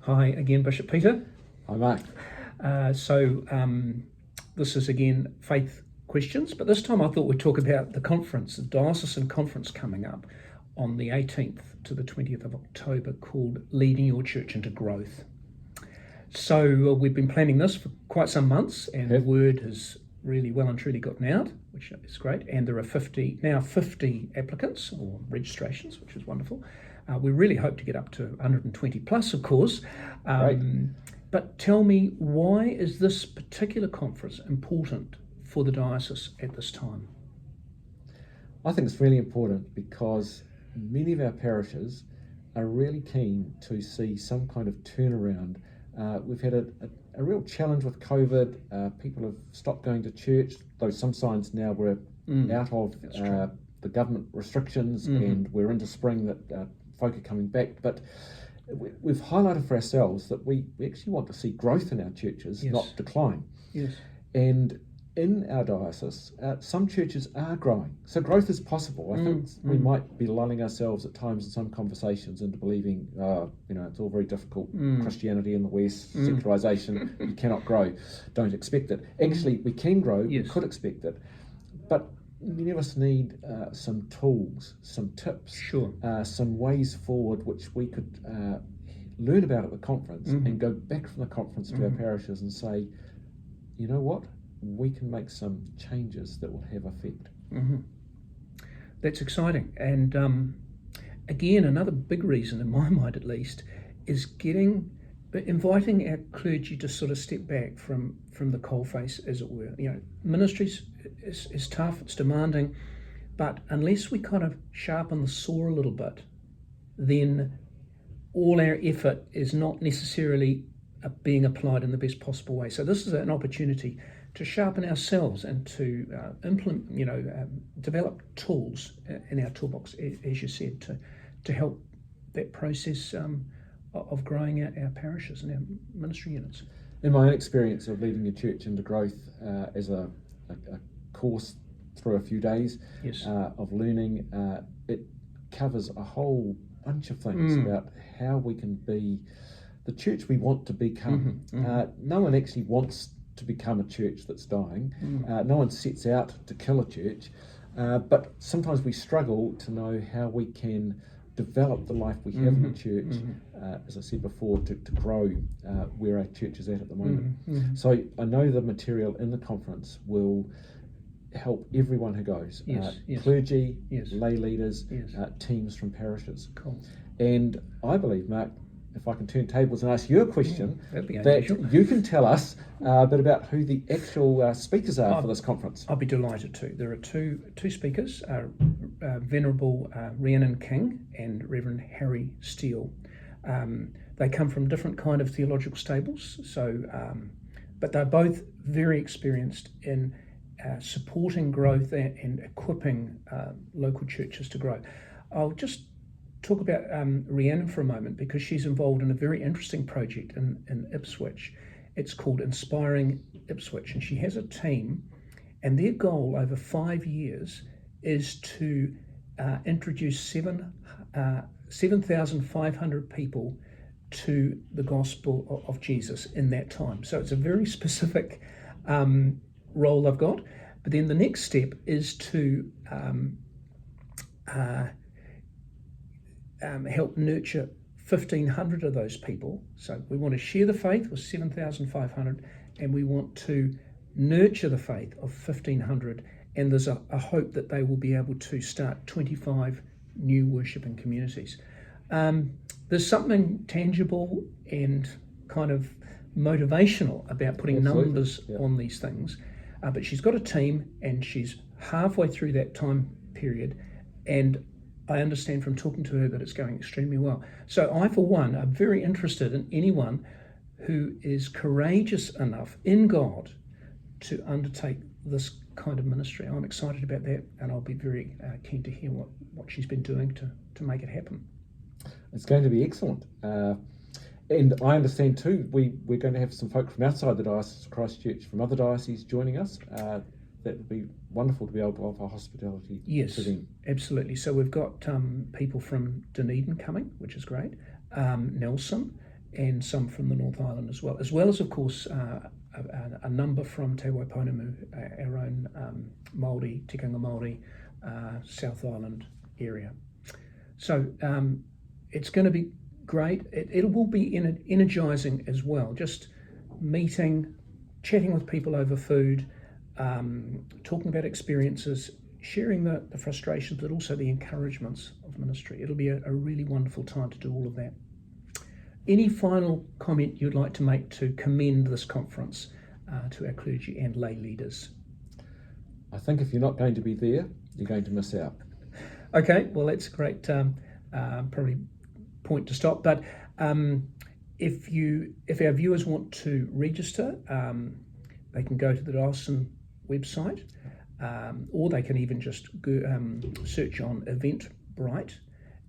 Hi again, Bishop Peter. Hi, Mark. This is again faith questions, but this time I thought we'd talk about the conference, the diocesan conference coming up on the 18th to the 20th of October called Leading Your Church into Growth. So we've been planning this for quite some months, and the word has really well and truly gotten out, which is great. And there are 50 applicants or registrations, which is wonderful. We really hope to get up to 120 plus, of course. But tell me, why is this particular conference important for the diocese at this time? I think it's really important because many of our parishes are really keen to see some kind of turnaround. We've had a real challenge with COVID. People have stopped going to church, though some signs now we're out of the government restrictions and we're into spring that folk are coming back. But we've highlighted for ourselves that we actually want to see growth in our churches, not decline. Yes. And in our diocese, some churches are growing. So growth is possible. I think we might be lulling ourselves at times in some conversations into believing, it's all very difficult. Christianity in the West, secularization, you cannot grow. Don't expect it. Actually, we can grow, we could expect it. But many of us need some tools, some tips, some ways forward which we could learn about at the conference and go back from the conference to our parishes and say, you know what? We can make some changes that will have effect. That's exciting. And again, another big reason, in my mind at least, is inviting our clergy to sort of step back from the coalface, as it were. Ministries is tough, it's demanding, but unless we kind of sharpen the saw a little bit, then all our effort is not necessarily being applied in the best possible way. So this is an opportunity to sharpen ourselves and to implement, develop tools in our toolbox, as you said, to help that process of growing our parishes and our ministry units. In my own experience of leading a church into growth as a course through a few days of learning, it covers a whole bunch of things about how we can be the church we want to become. No one actually wants to become a church that's dying. No one sets out to kill a church, but sometimes we struggle to know how we can develop the life we have in the church, as I said before, to grow where our church is at the moment. So I know the material in the conference will help everyone who goes, clergy, lay leaders, teams from parishes. Cool. And I believe, Mark, if I can turn tables and ask you a question, that you can tell us a bit about who the actual speakers are for this conference. I'll be delighted to. There are two speakers, Venerable Rhiannon King and Reverend Harry Steele. They come from different kind of theological stables, but they're both very experienced in supporting growth and equipping local churches to grow. I'll just talk about Rhiannon for a moment, because she's involved in a very interesting project in Ipswich. It's called Inspiring Ipswich, and she has a team, and their goal over 5 years is to introduce 7,500 people to the gospel of Jesus in that time. So it's a very specific role they've got. But then the next step is to help nurture 1,500 of those people. So we want to share the faith with 7,500, and we want to nurture the faith of 1,500. And there's a hope that they will be able to start 25 new worshiping communities. There's something tangible and kind of motivational about putting numbers on these things. But she's got a team, and she's halfway through that time period, and I understand from talking to her that it's going extremely well. So I, for one, am very interested in anyone who is courageous enough in God to undertake this kind of ministry. I'm excited about that, and I'll be very keen to hear what she's been doing to make it happen. It's going to be excellent. And I understand too, we're going to have some folk from outside the Diocese of Christchurch, from other dioceses, joining us. That would be wonderful to be able to offer hospitality to them. Absolutely. So we've got people from Dunedin coming, which is great, Nelson, and some from the North Island as well as of course a number from Te Waiponamu, our own Māori, Tikanga Māori, South Island area. So it's going to be great. It will be energising as well, just meeting, chatting with people over food, talking about experiences, sharing the frustrations, but also the encouragements of ministry. It'll be a really wonderful time to do all of that. Any final comment you'd like to make to commend this conference to our clergy and lay leaders? I think if you're not going to be there, you're going to miss out. Okay, well that's a great probably point to stop. But if our viewers want to register, they can go to the Diocesan website, or they can even just go, search on Eventbrite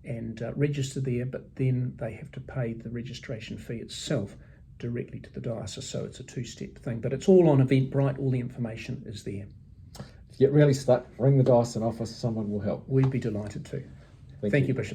and register there, but then they have to pay the registration fee itself directly to the diocese, so it's a two-step thing. But it's all on Eventbrite, all the information is there. If you get really stuck, ring the diocesan office, someone will help. We'd be delighted to. Thank you, Bishop.